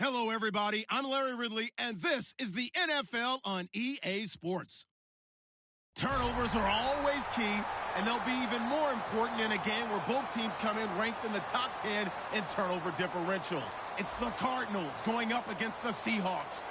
Hello, everybody. I'm Larry Ridley, and this is the NFL on EA Sports. Turnovers are always key, and they'll be even more important in a game where both teams come in ranked in the top 10 in turnover differential. It's the Cardinals going up against the Seahawks.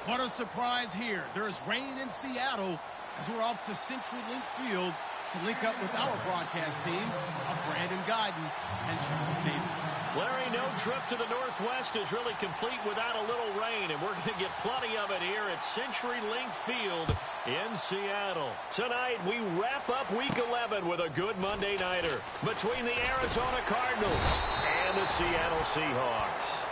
What a surprise here. There's rain in Seattle as we're off to CenturyLink Field to link up with our broadcast team of Brandon Guyton and Charles Davis. Larry, no trip to the Northwest is really complete without a little rain, and we're going to get plenty of it here at CenturyLink Field in Seattle. Tonight, we wrap up Week 11 with a good Monday nighter between the Arizona Cardinals and the Seattle Seahawks.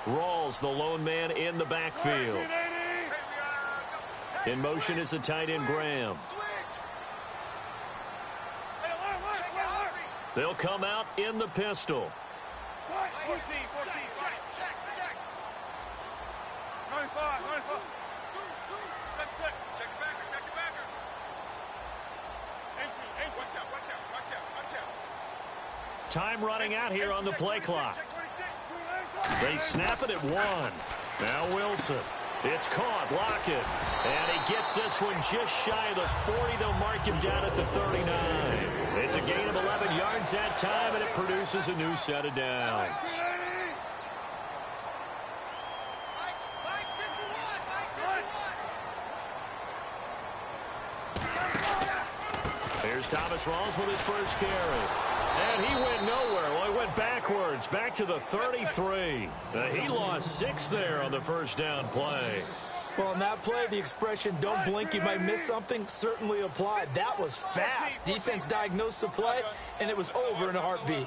Rawls, the lone man in the backfield. In motion is the tight end, Graham. They'll come out in the pistol. 14, check. 95. Check your backer. Empty. Watch out. Time running out here on the play clock. They snap it at 1. Now Wilson. It's caught. Lockett. And he gets this one just shy of the 40. They'll mark him down at the 39. It's a gain of 11 yards that time, and it produces a new set of downs. Here's Thomas Rawls with his first carry. And he went nowhere. Well, he went backwards, back to the 33. He lost 6 there on the first down play. Well, on that play, the expression, don't blink, you might miss something, certainly applied. That was fast. Defense diagnosed the play, and it was over in a heartbeat.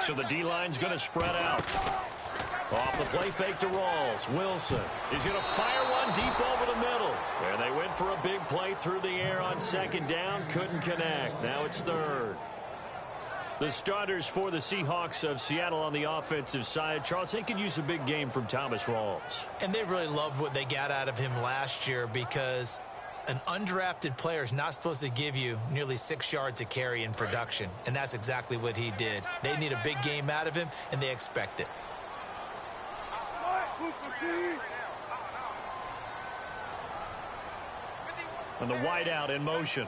So the D-line's going to spread out. Off the play fake to Rawls. Wilson is going to fire one deep over the middle. And they went for a big play through the air on second down. Couldn't connect. Now it's third. The starters for the Seahawks of Seattle on the offensive side. Charles, they could use a big game from Thomas Rawls. And they really loved what they got out of him last year because an undrafted player is not supposed to give you nearly 6 yards a carry in production. And that's exactly what he did. They need a big game out of him, and they expect it. And the wideout in motion.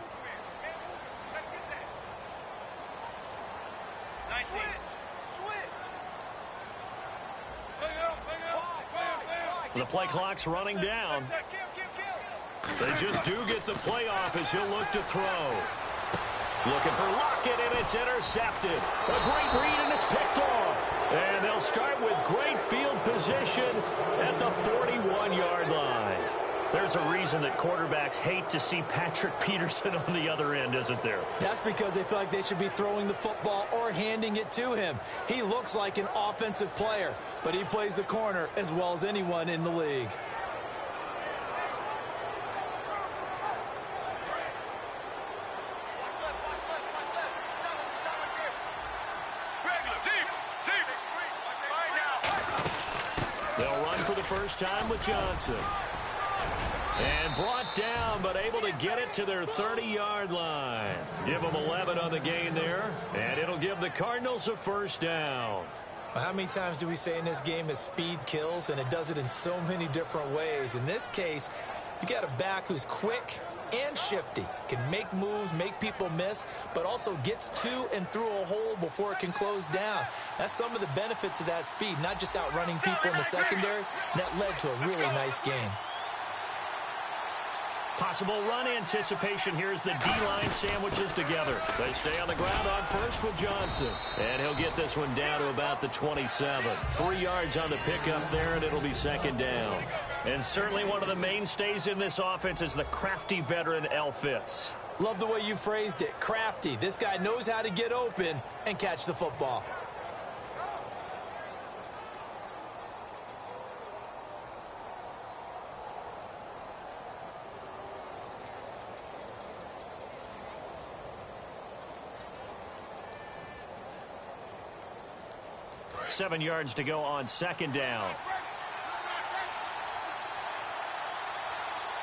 The play clock's running down. They just do get the play off as he'll look to throw. Looking for Lockett, and it's intercepted. A great read, and it's picked off. And they'll start with great field position at the 41-yard line. There's a reason that quarterbacks hate to see Patrick Peterson on the other end, isn't there? That's because they feel like they should be throwing the football or handing it to him. He looks like an offensive player, but he plays the corner as well as anyone in the league. They'll run for the first time with Johnson. And brought down, but able to get it to their 30-yard line. Give them 11 on the gain there, and it'll give the Cardinals a first down. How many times do we say in this game that speed kills, and it does it in so many different ways? In this case, you got a back who's quick and shifty, can make moves, make people miss, but also gets to and through a hole before it can close down. That's some of the benefits of that speed, not just outrunning people in the secondary. That led to a really nice game. Possible run anticipation here as the D-line sandwiches together. They stay on the ground on first with Johnson. And he'll get this one down to about the 27. 3 yards on the pickup there, and it'll be second down. And certainly one of the mainstays in this offense is the crafty veteran L. Fitz. Love the way you phrased it. Crafty. This guy knows how to get open and catch the football. 7 yards to go on second down.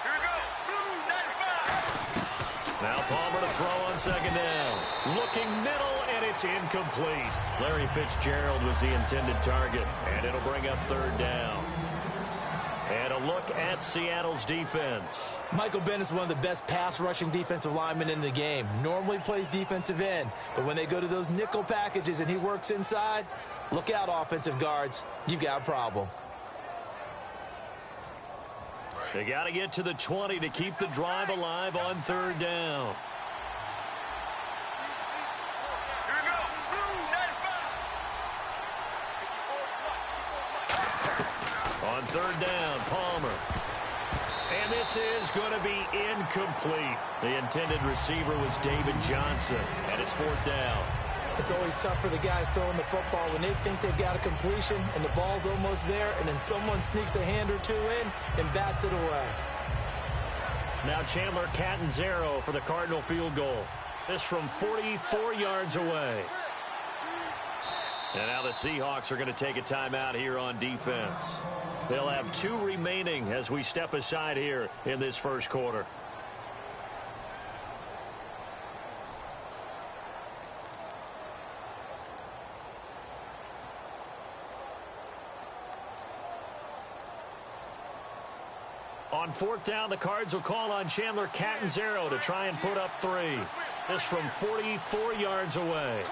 Here we go. Blue 95. Now Palmer to throw on second down. Looking middle, and it's incomplete. Larry Fitzgerald was the intended target, and it'll bring up third down. And a look at Seattle's defense. Michael Bennett's one of the best pass-rushing defensive linemen in the game. Normally plays defensive end, but when they go to those nickel packages and he works inside, look out, offensive guards. You've got a problem. They got to get to the 20 to keep the drive alive on third down. Here we go. Blue 95. On third down, Palmer. And this is going to be incomplete. The intended receiver was David Johnson, and it's fourth down. It's always tough for the guys throwing the football when they think they've got a completion and the ball's almost there, and then someone sneaks a hand or two in and bats it away. Now Chandler Catanzaro for the Cardinal field goal. This from 44 yards away. And now the Seahawks are going to take a timeout here on defense. They'll have 2 remaining as we step aside here in this first quarter. On fourth down, the Cards will call on Chandler Catanzaro to try and put up 3. This from 44 yards away.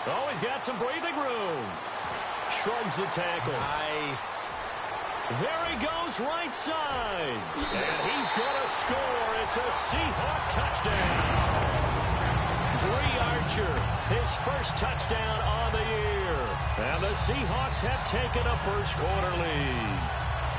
Oh, he's got some breathing room. Shrugs the tackle. Nice. There he goes right side. And he's going to score. It's a Seahawk touchdown. Dre Archer, his first touchdown on the year. And the Seahawks have taken a first quarter lead.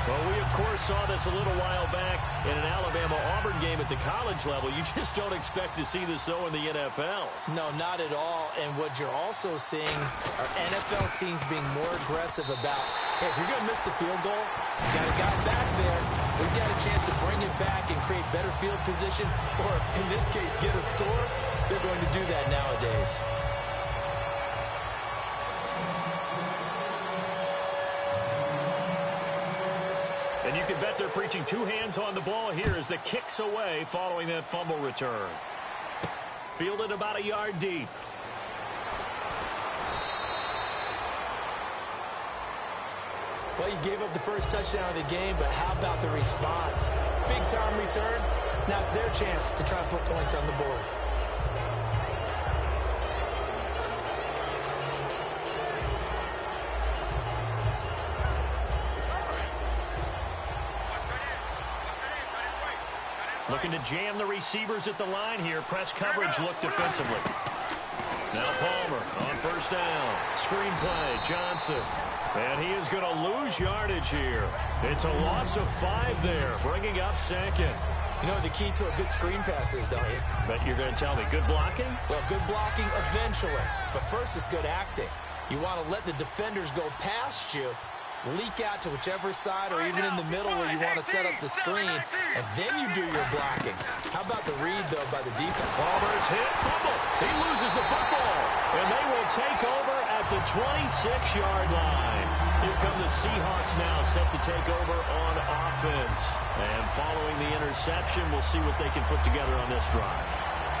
Well, we, of course, saw this a little while back in an Alabama-Auburn game at the college level. You just don't expect to see this, though, in the NFL. No, not at all. And what you're also seeing are NFL teams being more aggressive about, hey, if you're going to miss the field goal, you got a guy back there. We've got a chance to bring it back and create better field position, or in this case, get a score. They're going to do that nowadays. And you can bet they're preaching 2 hands on the ball here as the kick's away following that fumble return. Fielded about a yard deep. Well, you gave up the first touchdown of the game, but how about the response? Big-time return. Now it's their chance to try and put points on the board. Looking to jam the receivers at the line here. Press coverage look defensively. Now Palmer on first down. Screen play, Johnson. And he is going to lose yardage here. It's a loss of 5 there, bringing up second. You know what the key to a good screen pass is, don't you? But you're going to tell me, good blocking? Well, good blocking eventually. But first it's good acting. You want to let the defenders go past you, leak out to whichever side or even in the middle where you want to set up the screen, and then you do your blocking. How about the read, though, by the defense? Palmer's hit, fumble. He loses the football, and they will take over at the 26-yard line. Here come the Seahawks now, set to take over on offense. And following the interception, we'll see what they can put together on this drive.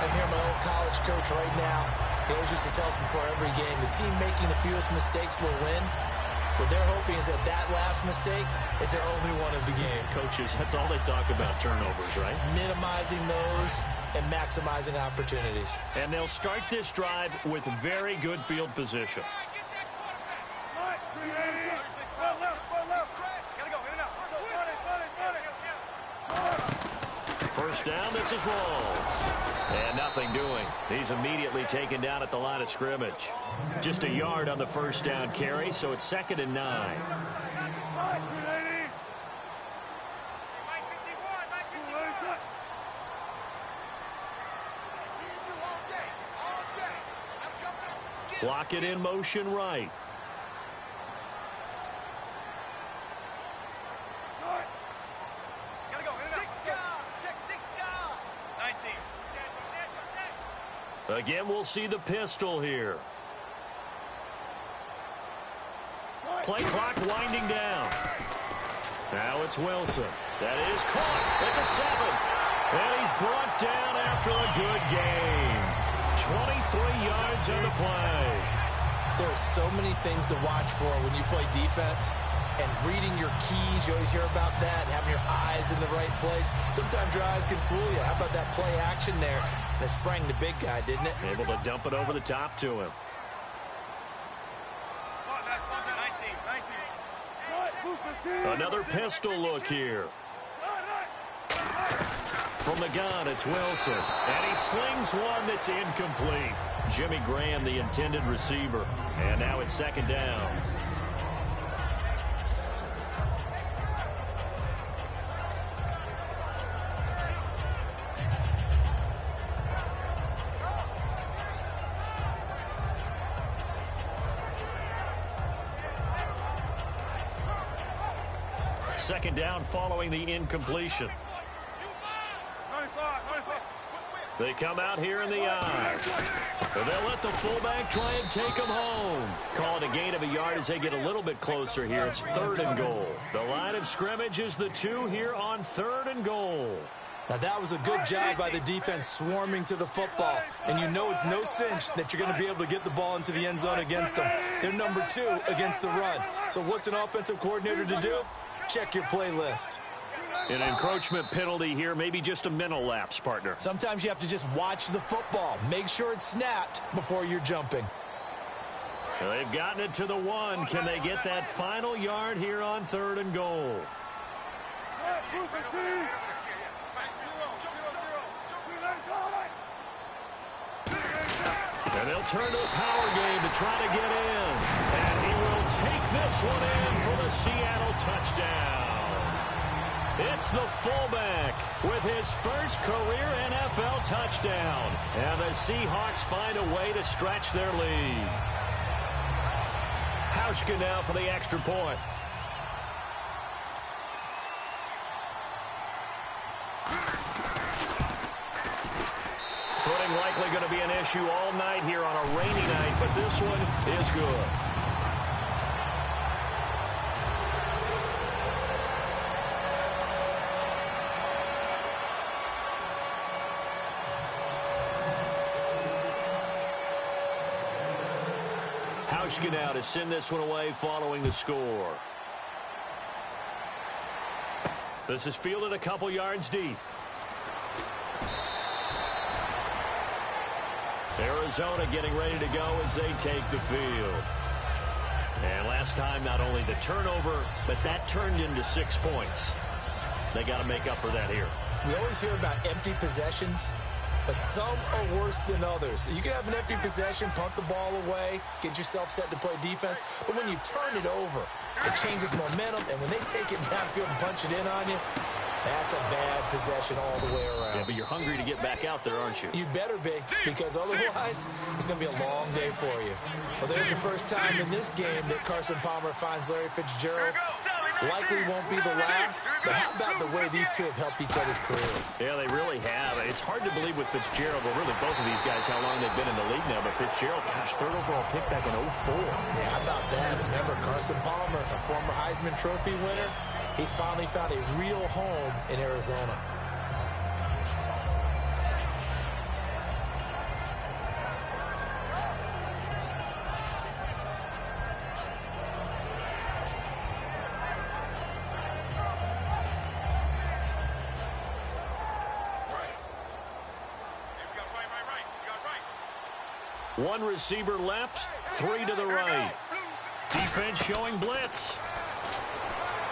I hear my old college coach right now. He always used to tell us before every game, the team making the fewest mistakes will win. What they're hoping is that that last mistake is their only one of the game. Coaches, that's all they talk about, turnovers, right? Minimizing those and maximizing opportunities. And they'll start this drive with very good field position. First down, this is Rawls. And nothing doing. He's immediately taken down at the line of scrimmage. Just a yard on the first down carry, so it's 2nd and 9. Block it in motion right. Again, we'll see the pistol here. Play clock winding down. Now it's Wilson. That is caught at the 7. And he's brought down after a good game. 23 yards on the play. There are so many things to watch for when you play defense. And reading your keys, you always hear about that, and having your eyes in the right place. Sometimes your eyes can fool you. How about that play action there? And it sprang the big guy, didn't it? Able to dump it over the top to him. Another pistol look here. From the gun, it's Wilson. And he slings one that's incomplete. Jimmy Graham, the intended receiver. And now it's second down. Second down following the incompletion. They come out here in the eye. They'll let the fullback try and take them home. Call it a gain of a yard as they get a little bit closer here. It's 3rd and goal. The line of scrimmage is the 2 here on 3rd and goal. Now, that was a good job by the defense swarming to the football. And you know it's no cinch that you're going to be able to get the ball into the end zone against them. They're number 2 against the run. So what's an offensive coordinator to do? Check your playlist. An encroachment penalty here, maybe just a mental lapse, partner. Sometimes you have to just watch the football. Make sure it's snapped before you're jumping. They've gotten it to the 1. Can they get that final yard here on 3rd and goal? And they'll turn to the power game to try to get in. And he will take this one in for the Seattle touchdown. It's the fullback with his first career NFL touchdown. And the Seahawks find a way to stretch their lead. Hauschka now for the extra point. Footing likely going to be an issue all night here on a rainy night, but this one is good. Hauschka now to send this one away following the score. This is fielded a couple yards deep. Arizona getting ready to go as they take the field. And last time, not only the turnover, but that turned into 6 points. They got to make up for that here. We always hear about empty possessions, but some are worse than others. You can have an empty possession, punt the ball away, get yourself set to play defense, but when you turn it over, it changes momentum, and when they take it downfield and punch it in on you, that's a bad possession all the way around. Yeah, but you're hungry to get back out there, aren't you? You better be, because otherwise it's going to be a long day for you. Well, there's the first time in this game that Carson Palmer finds Larry Fitzgerald. Likely won't be the last, but how about the way these two have helped each other's career? Yeah, they really have. It's hard to believe with Fitzgerald, but really both of these guys, how long they've been in the league now. But Fitzgerald, gosh, 3rd overall pick back in 04. Yeah, how about that? Remember, Carson Palmer, a former Heisman Trophy winner, he's finally found a real home in Arizona. One receiver left, 3 to the right. Defense showing blitz.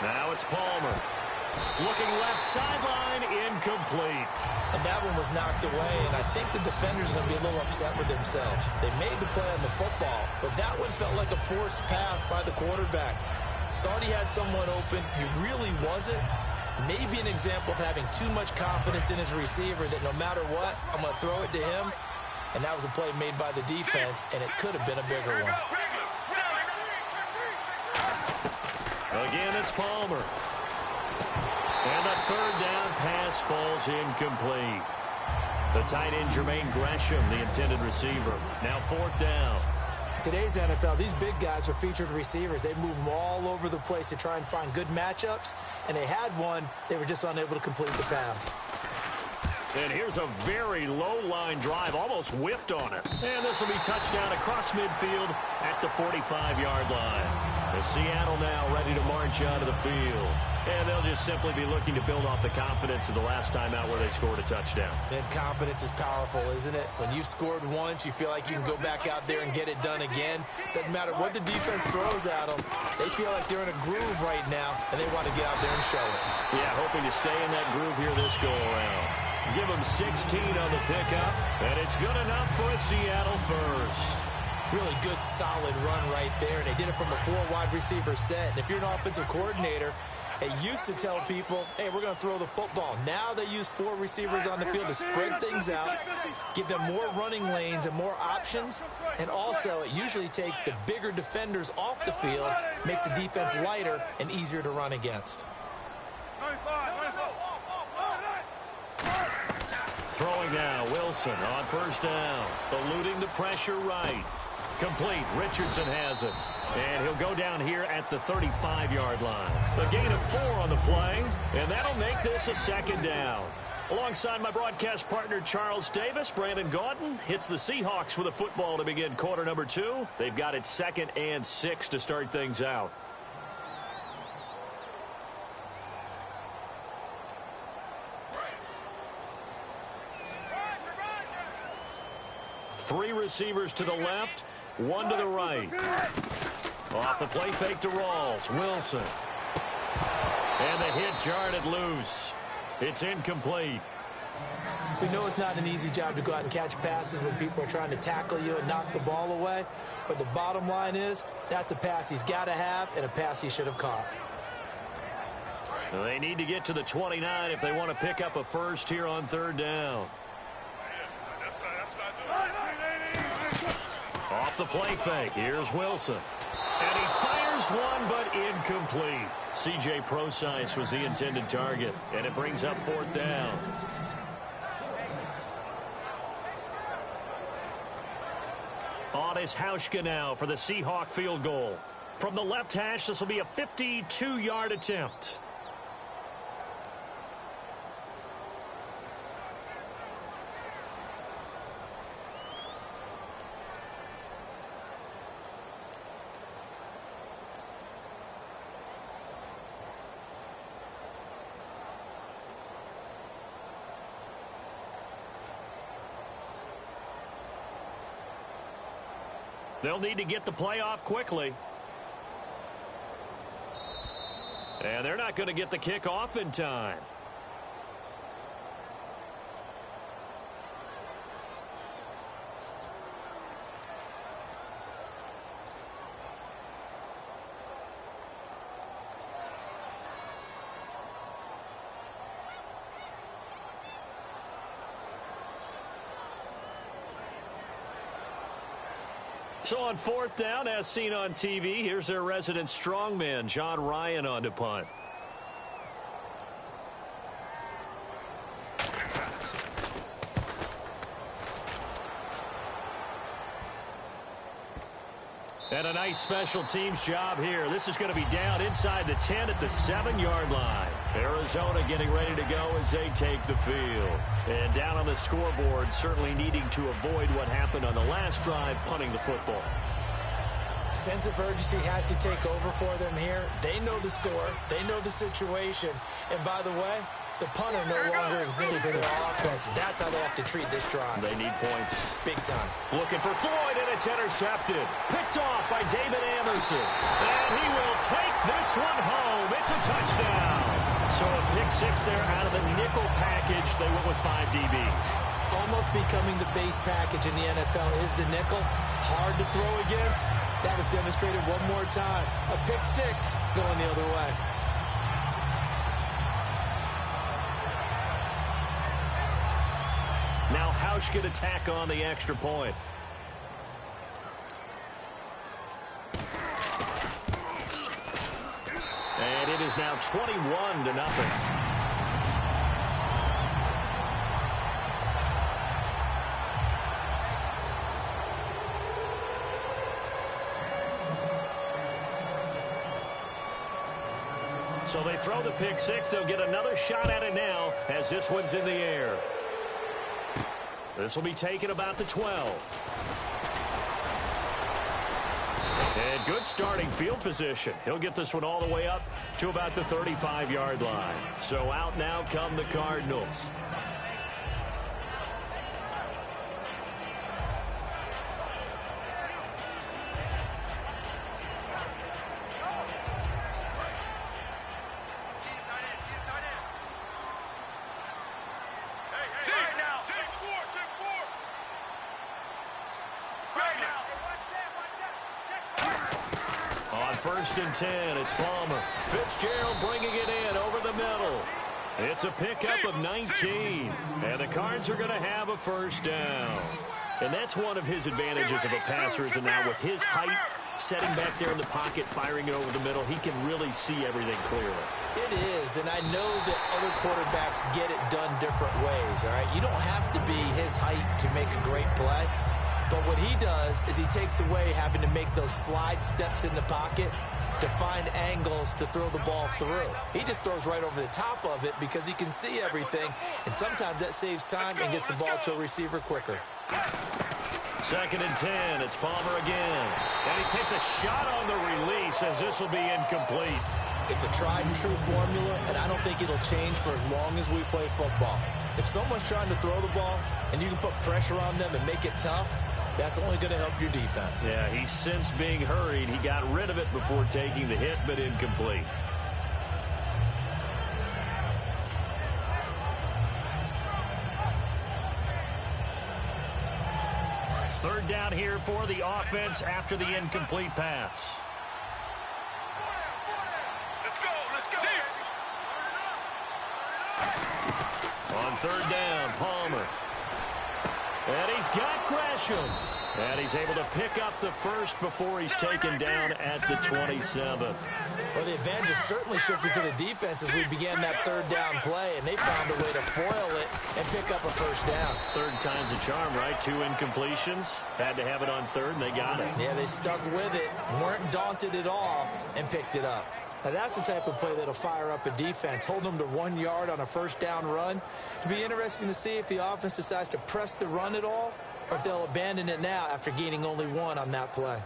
Now it's Palmer. Looking left sideline, incomplete. And that one was knocked away, and I think the defenders are going to be a little upset with themselves. They made the play on the football, but that one felt like a forced pass by the quarterback. Thought he had someone open. He really wasn't. Maybe an example of having too much confidence in his receiver that no matter what, I'm going to throw it to him. And that was a play made by the defense, and it could have been a bigger one. Again, it's Palmer. And the 3rd down pass falls incomplete. The tight end, Jermaine Gresham, the intended receiver. Now 4th down. Today's NFL, these big guys are featured receivers. They move them all over the place to try and find good matchups, and they had one. They were just unable to complete the pass. And here's a very low-line drive, almost whiffed on it. And this will be touchdown across midfield at the 45-yard line. The Seattle now ready to march onto the field. And they'll just simply be looking to build off the confidence of the last time out where they scored a touchdown. And confidence is powerful, isn't it? When you've scored once, you feel like you can go back out there and get it done again. Doesn't matter what the defense throws at them. They feel like they're in a groove right now, and they want to get out there and show it. Yeah, hoping to stay in that groove here this go-around. Give them 16 on the pickup, and it's good enough for a Seattle first. Really good, solid run right there, and they did it from a 4-wide receiver set. And if you're an offensive coordinator, they used to tell people, hey, we're going to throw the football. Now they use 4 receivers on the field to spread things out, give them more running lanes and more options. And also, it usually takes the bigger defenders off the field, makes the defense lighter and easier to run against. Throwing now, Wilson on 1st down, eluding the pressure right. Complete. Richardson has it. And he'll go down here at the 35-yard line. A gain of 4 on the play, and that'll make this a 2nd down. Alongside my broadcast partner, Charles Davis, Brandon Gaudin hits the Seahawks with a football to begin quarter number 2. They've got it 2nd and 6 to start things out. Three receivers to the left, 1 to the right. Off the play fake to Rawls. Wilson. And the hit jarred it loose. It's incomplete. We know it's not an easy job to go out and catch passes when people are trying to tackle you and knock the ball away. But the bottom line is, that's a pass he's got to have and a pass he should have caught. They need to get to the 29 if they want to pick up a first here on 3rd down. Off the play fake, here's Wilson. And he fires one, but incomplete. C.J. Prosise was the intended target, and it brings up 4th down. On is Hauschka now for the Seahawk field goal. From the left hash, this will be a 52-yard attempt. They'll need to get the play off quickly. And they're not going to get the kick off in time. So on 4th down, as seen on TV, here's their resident strongman, John Ryan, on to punt. And a nice special teams job here. This is going to be down inside the 10 at the 7-yard line. Arizona getting ready to go as they take the field. And down on the scoreboard, certainly needing to avoid what happened on the last drive, punting the football. Sense of urgency has to take over for them here. They know the score. They know the situation. And by the way, the punter no longer exists in their offense. That's how they have to treat this drive. They need points. Big time. Looking for Floyd, and it's intercepted. Picked off by David Amerson. And he will take this one home. It's a touchdown. So a pick 6 there out of the nickel package. They went with 5 DBs. Almost becoming the base package in the NFL is the nickel. Hard to throw against. That was demonstrated one more time. A pick 6 going the other way. Now Hauschka to tack on the extra point. And it is now 21-0. So they throw the pick six. They'll get another shot at it now as this one's in the air. This will be taken about the 12. And good starting field position. He'll get this one all the way up to about the 35-yard line. So out now come the Cardinals. First and 10, it's Palmer. Fitzgerald bringing it in over the middle. It's a pickup of 19, and the Cards are going to have a first down. And that's one of his advantages of a passer, is now with his height, setting back there in the pocket, firing it over the middle, he can really see everything clearly. It is, and I know that other quarterbacks get it done different ways, all right? You don't have to be his height to make a great play. But what he does is he takes away having to make those slide steps in the pocket to find angles to throw the ball through. He just throws right over the top of it because he can see everything, and sometimes that saves time and gets the ball to a receiver quicker. Second and 10, it's Palmer again. And he takes a shot on the release as this will be incomplete. It's a tried and true formula, and I don't think it'll change for as long as we play football. If someone's trying to throw the ball and you can put pressure on them and make it tough, that's only going to help your defense. Yeah, he's since being hurried. He got rid of it before taking the hit, but incomplete. Third down here for the offense after the incomplete pass. Let's go. On third down, Palmer. And he's got Gresham. And he's able to pick up the first before he's taken down at the 27. Well, the advantage has certainly shifted to the defense as we began that third down play, and they found a way to foil it and pick up a first down. Third time's a charm, right? 2 incompletions. Had to have it on third, and they got it. Yeah, they stuck with it, weren't daunted at all, and picked it up. Now, that's the type of play that'll fire up a defense, hold them to 1 yard on a first down run. It'll be interesting to see if the offense decides to press the run at all or if they'll abandon it now after gaining only 1 on that play.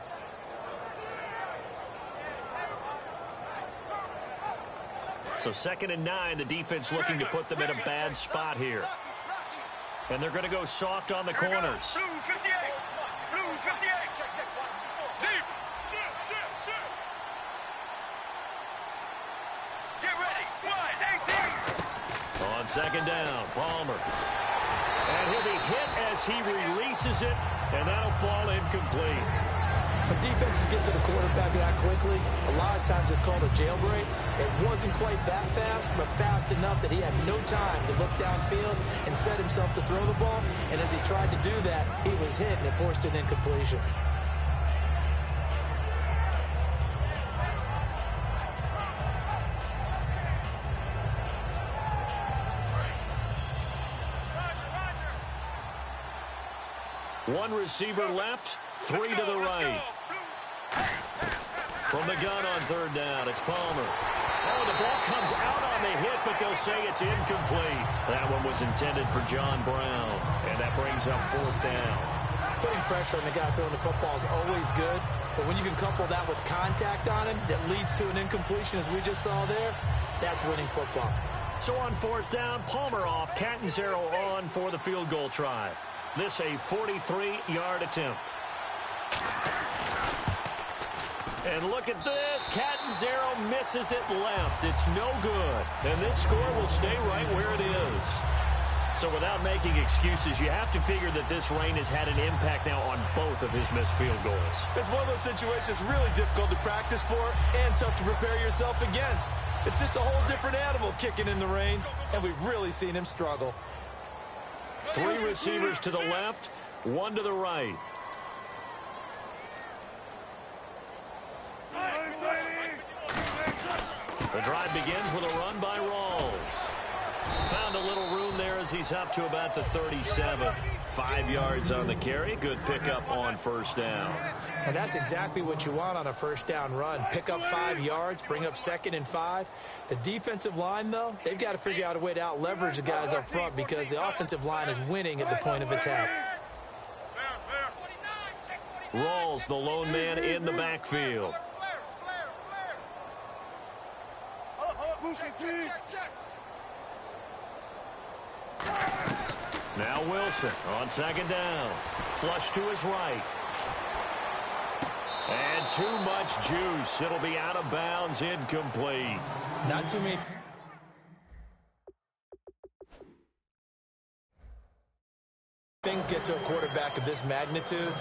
So 2nd and 9, the defense looking to put them in a bad spot here. And they're going to go soft on the corners. Blue 58. Blue 58. Deep. Get ready. 18. On 2nd down, Palmer. And he'll be hit as he releases it, and that'll fall incomplete. When defenses get to the quarterback that quickly, a lot of times it's called a jailbreak. It wasn't quite that fast, but fast enough that he had no time to look downfield and set himself to throw the ball. And as he tried to do that, he was hit, and it forced an incompletion. One receiver left, 3 to the right. From the gun on third down, it's Palmer. Oh, the ball comes out on the hit, but they'll say it's incomplete. That one was intended for John Brown, and that brings up 4th down. Putting pressure on the guy throwing the football is always good, but when you can couple that with contact on him that leads to an incompletion, as we just saw there, that's winning football. So on 4th down, Palmer off, Catanzaro on for the field goal try. This a 43-yard attempt. And look at this. Catanzaro misses it left. It's no good. And this score will stay right where it is. So without making excuses, you have to figure that this rain has had an impact now on both of his missed field goals. It's one of those situations really difficult to practice for and tough to prepare yourself against. It's just a whole different animal kicking in the rain, and we've really seen him struggle. 3 receivers to the left, 1 to the right. The drive begins with a run by Rawls. Found a little room there as does. He's up to about the 37. 5 yards on the carry. Good pickup on first down. And that's exactly what you want on a first down run. Pick up 5 yards, bring up 2nd and 5. The defensive line, though, they've got to figure out a way to out-leverage the guys up front because the offensive line is winning at the point of attack. Rawls, the lone man in the backfield. Now Wilson on 2nd down. Flush to his right. And too much juice. It'll be out of bounds, incomplete. Not too many. Things get to a quarterback of this magnitude,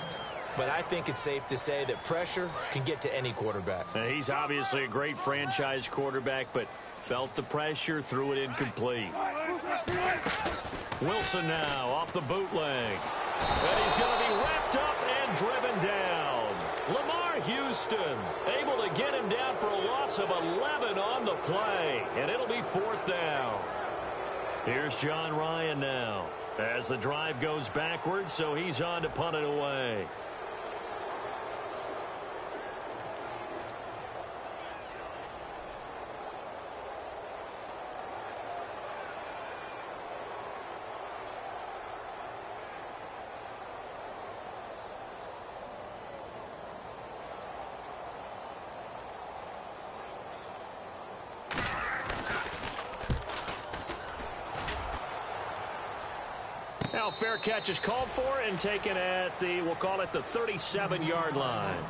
but I think it's safe to say that pressure can get to any quarterback. Now, he's obviously a great franchise quarterback, but felt the pressure, threw it incomplete. Wilson now off the bootleg. And he's going to be wrapped up and driven down. Lamar Houston able to get him down for a loss of 11 on the play. And it'll be 4th down. Here's John Ryan now as the drive goes backwards, so he's on to punt it away. Now, fair catch is called for and taken at the, we'll call it the 37-yard line.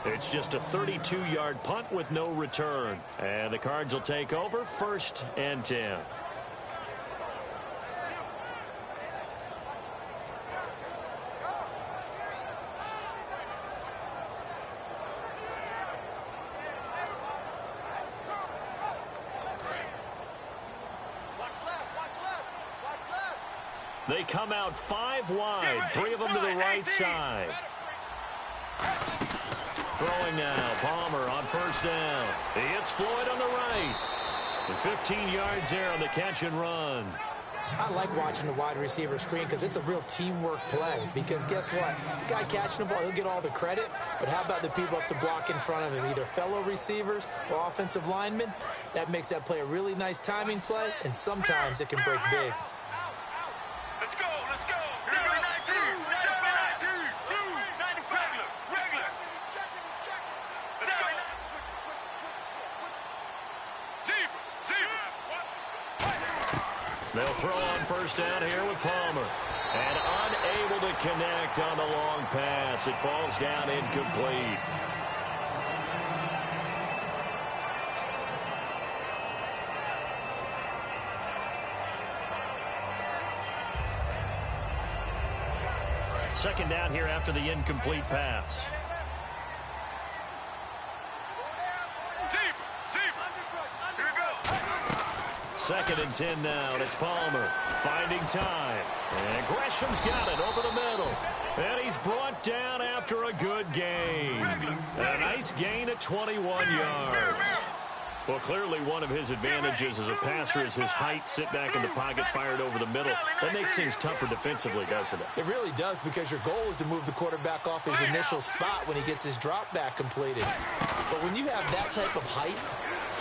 It's just a 32-yard punt with no return. And the Cards will take over 1st and 10. They come out 5 wide, 3 of them to the right side. Throwing now, Palmer on 1st down. He hits Floyd on the right. And 15 yards there on the catch and run. I like watching the wide receiver screen because it's a real teamwork play. Because guess what? The guy catching the ball, he'll get all the credit. But how about the people up to block in front of him, either fellow receivers or offensive linemen? That makes that play a really nice timing play, and sometimes it can break big. Let's go, let's go. 7-19, 7-19, 90 regular. They'll throw on 1st down here with Palmer. And unable to connect on the long pass. It falls down incomplete. Second down here after the incomplete pass. Here we go. 2nd and 10 now, and it's Palmer finding time. And Gresham's got it over the middle. And he's brought down after a good gain. A nice gain at 21 yards. Well, clearly one of his advantages as a passer is his height. Sit back in the pocket, fired over the middle. That makes things tougher defensively, doesn't it? It really does, because your goal is to move the quarterback off his initial spot when he gets his drop back completed. But when you have that type of height,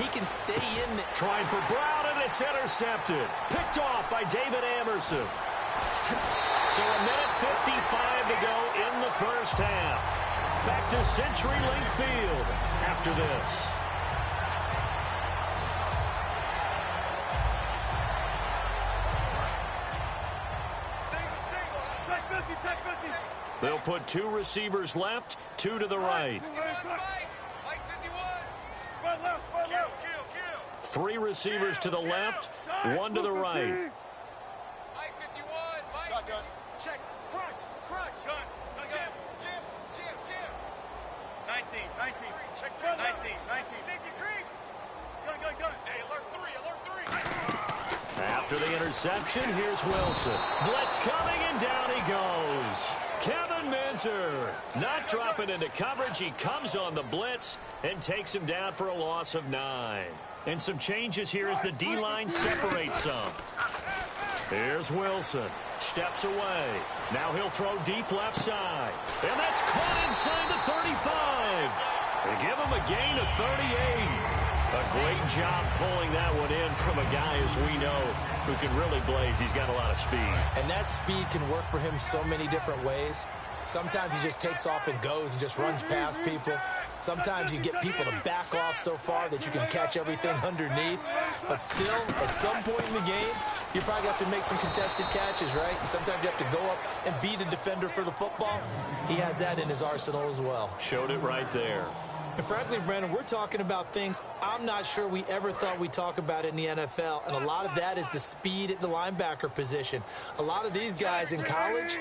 he can stay in it. Trying for Brown, and it's intercepted. Picked off by David Amerson. So a minute 55 to go in the first half. Back to CenturyLink Field after this. They'll put 2 receivers left, 2 to the right. 3 receivers to the left, 1 to the right. Check. Crunch. Gun. Jim. 19. Check 19. Safety creep. Gun. Hey, alert 3. After the interception, here's Wilson. Blitz coming, and down he goes. Kevin Minter not dropping into coverage. He comes on the blitz and takes him down for a loss of 9. And some changes here as the D-line separates some. Here's Wilson. Steps away. Now he'll throw deep left side. And that's caught inside the 35. They give him a gain of 38. A great job pulling that one in from a guy, as we know, who can really blaze. He's got a lot of speed. And that speed can work for him so many different ways. Sometimes he just takes off and goes and just runs past people. Sometimes you get people to back off so far that you can catch everything underneath. But still, at some point in the game, you probably have to make some contested catches, right? Sometimes you have to go up and beat a defender for the football. He has that in his arsenal as well. Showed it right there. And frankly, Brandon, we're talking about things I'm not sure we ever thought we'd talk about in the NFL. And a lot of that is the speed at the linebacker position. A lot of these guys in college,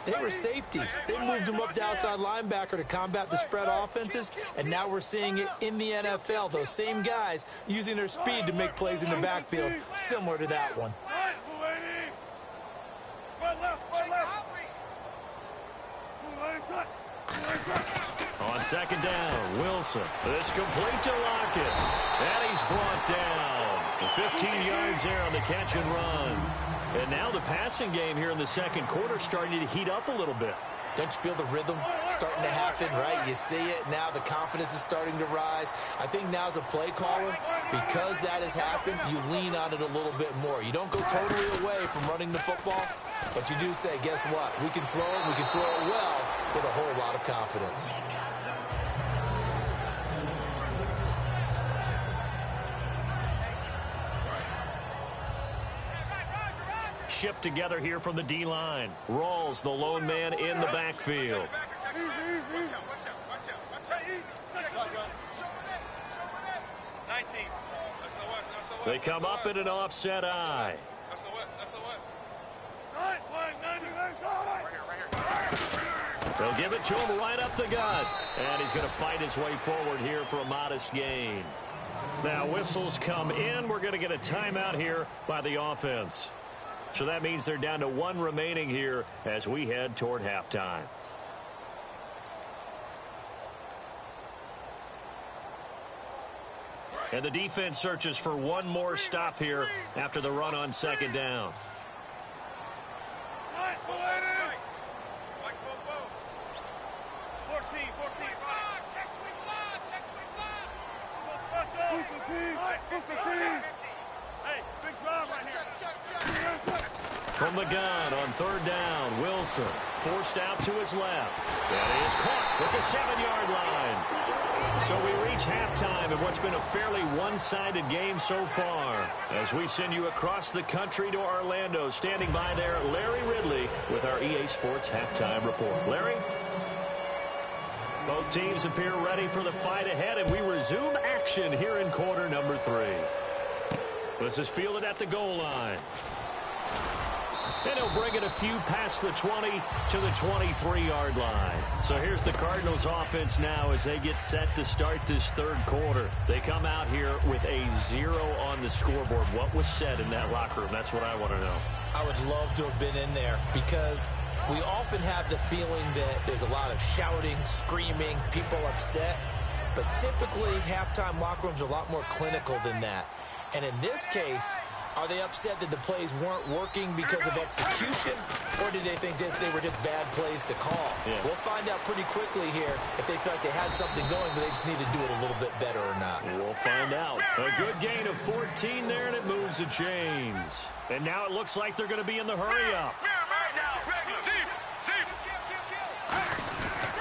they were safeties. They moved them up to outside linebacker to combat the spread offenses, and now we're seeing it in the NFL. Those same guys using their speed to make plays in the backfield, similar to that one. On second down, Wilson. This complete to Lockett. And he's brought down. 15 yards there on the catch and run. And now the passing game here in the second quarter starting to heat up a little bit. Don't you feel the rhythm starting to happen, right? You see it now. The confidence is starting to rise. I think now as a play caller, because that has happened, you lean on it a little bit more. You don't go totally away from running the football, but you do say, guess what? We can throw it. We can throw it well with a whole lot of confidence. Shift together here from the D-line. Rawls, the lone man in the backfield. They come up in an offset eye. They'll give it to him right up the gut. And he's going to fight his way forward here for a modest gain. Now whistles come in. We're going to get a timeout here by the offense. So that means they're down to one remaining here as we head toward halftime. And the defense searches for one more stop here after the run on second down. From the gun on third down, Wilson forced out to his left. And he is caught at the 7-yard line. So we reach halftime in what's been a fairly one-sided game so far. As we send you across the country to Orlando, standing by there, Larry Ridley with our EA Sports halftime report. Larry? Both teams appear ready for the fight ahead, and we resume action here in quarter number 3. This is fielded at the goal line. And he'll bring it a few past the 20 to the 23-yard line. So here's the Cardinals offense now as they get set to start this third quarter. They come out here with a 0 on the scoreboard. What was said in that locker room? That's what I want to know. I would love to have been in there because we often have the feeling that there's a lot of shouting, screaming, people upset. But typically, halftime locker rooms are a lot more clinical than that. And in this case, are they upset that the plays weren't working because of execution, or did they think they were just bad plays to call? Yeah. We'll find out pretty quickly here if they felt like they had something going, but they just need to do it a little bit better or not. We'll find out. A good gain of 14 there, and it moves the chains. And now it looks like they're going to be in the hurry-up.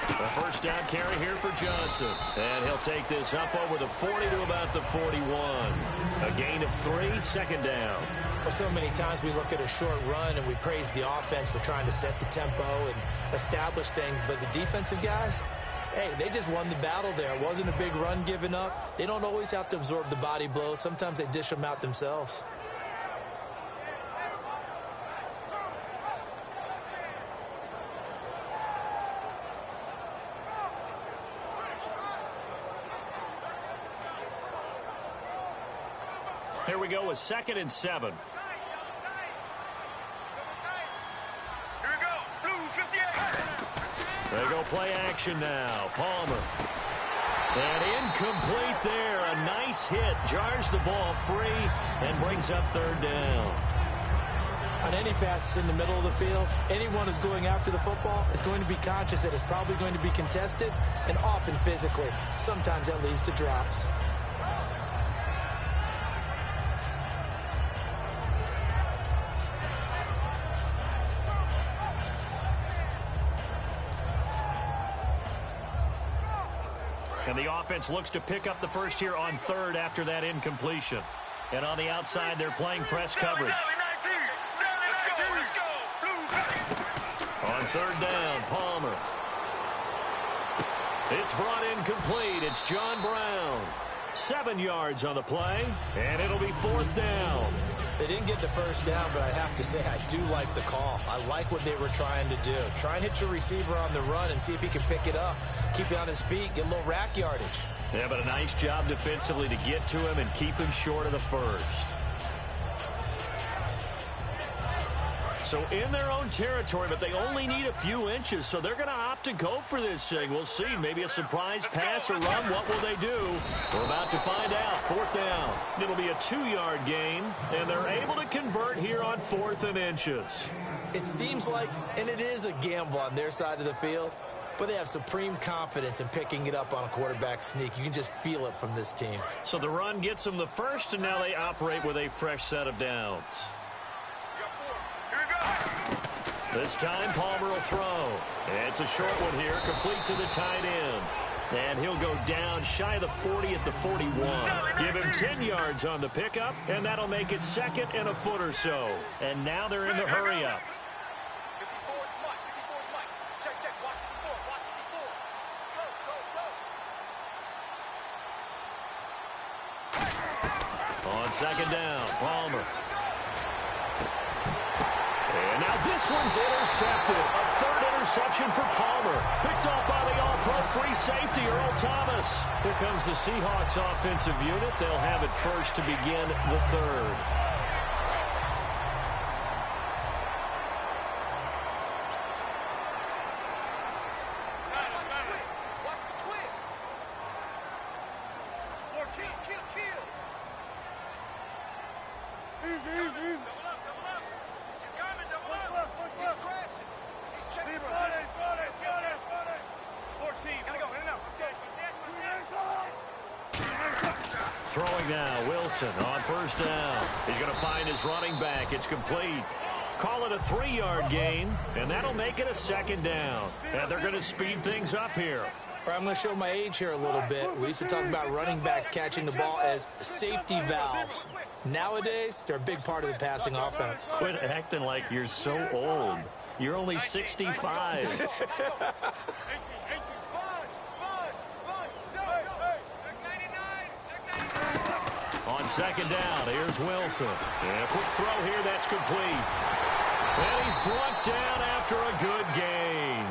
A first down carry here for Johnson. And he'll take this up over the 40 to about the 41. A gain of 3, second down. Well, so many times we look at a short run and we praise the offense for trying to set the tempo and establish things. But the defensive guys, hey, they just won the battle there. It wasn't a big run given up. They don't always have to absorb the body blows. Sometimes they dish them out themselves. Here we go with 2nd and 7. Here we go. Blue 58. They go play action now. Palmer. And incomplete there. A nice hit. Jars the ball free and brings up third down. On any passes in the middle of the field, anyone who's going after the football is going to be conscious that it's probably going to be contested, and often physically. Sometimes that leads to drops. And the offense looks to pick up the first here on third after that incompletion. And on the outside, they're playing press coverage. On third down, Palmer. It's brought in complete. It's John Brown. 7 yards on the play, and it'll be fourth down. They didn't get the first down, but I have to say I do like the call. I like what they were trying to do. Try and hit your receiver on the run and see if he can pick it up. Keep it on his feet, get a little rack yardage. Yeah, but a nice job defensively to get to him and keep him short of the first. So in their own territory, but they only need a few inches, so they're going to opt to go for this thing. We'll see. Maybe a surprise pass or run. What will they do? We're about to find out. Fourth down. It'll be a 2-yard gain, and they're able to convert here on 4th and inches. It seems like, and it is a gamble on their side of the field, but they have supreme confidence in picking it up on a quarterback sneak. You can just feel it from this team. So the run gets them the first, and now they operate with a fresh set of downs. This time, Palmer will throw. It's a short one here, complete to the tight end. And he'll go down shy of the 40 at the 41. Give him 10 yards on the pickup, and that'll make it second and a foot or so. And now they're in the hurry-up. On second down, Palmer. And now this one's intercepted. A third interception for Palmer. Picked off by the all-pro free safety, Earl Thomas. Here comes the Seahawks offensive unit. They'll have it first to begin the third. Throwing now, Wilson on first down. He's going to find his running back. It's complete. Call it a 3-yard gain, and that'll make it a second down. And they're going to speed things up here. I'm going to show my age here a little bit. We used to talk about running backs catching the ball as safety valves. Nowadays, they're a big part of the passing offense. Quit acting like you're so old. You're only 65. On second down, here's Wilson. And a quick throw here, that's complete. And he's brought down after a good gain.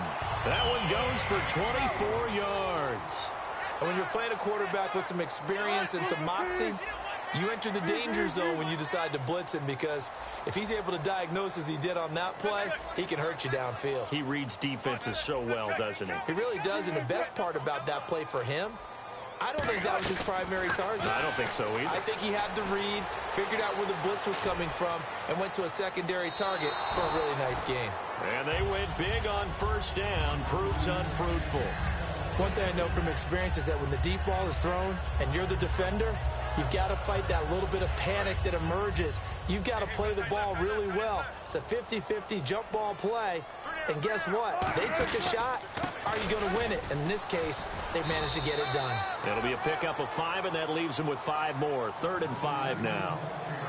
That one goes for 24 yards. And when you're playing a quarterback with some experience and some moxie, you enter the danger zone when you decide to blitz him, because if he's able to diagnose as he did on that play, he can hurt you downfield. He reads defenses so well, doesn't he? He really does, and the best part about that play for him, I don't think that was his primary target. I don't think so either. I think he had the read, figured out where the blitz was coming from, and went to a secondary target for a really nice gain. And they went big on first down, proves unfruitful. One thing I know from experience is that when the deep ball is thrown and you're the defender, you've got to fight that little bit of panic that emerges. You've got to play the ball really well. It's a 50-50 jump ball play. And guess what? They took a shot. Are you going to win it? And in this case, they managed to get it done. It'll be a pickup of 5, and that leaves them with 5 more. 3rd and 5 now.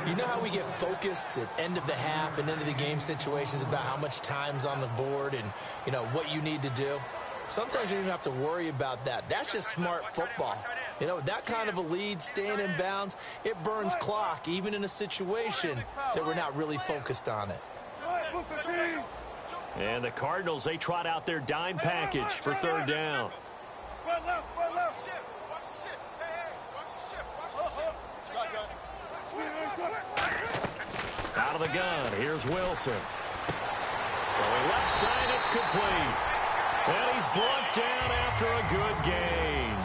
You know how we get focused at end of the half and end of the game situations about how much time's on the board and, you know, what you need to do? Sometimes you don't even have to worry about that. That's just smart football. You know, that kind of a lead, staying in bounds, it burns clock, even in a situation that we're not really focused on it. And the Cardinals, they trot out their dime package for 3rd down. Out of the gun, here's Wilson. Throwing left side, it's complete. And he's brought down after a good gain.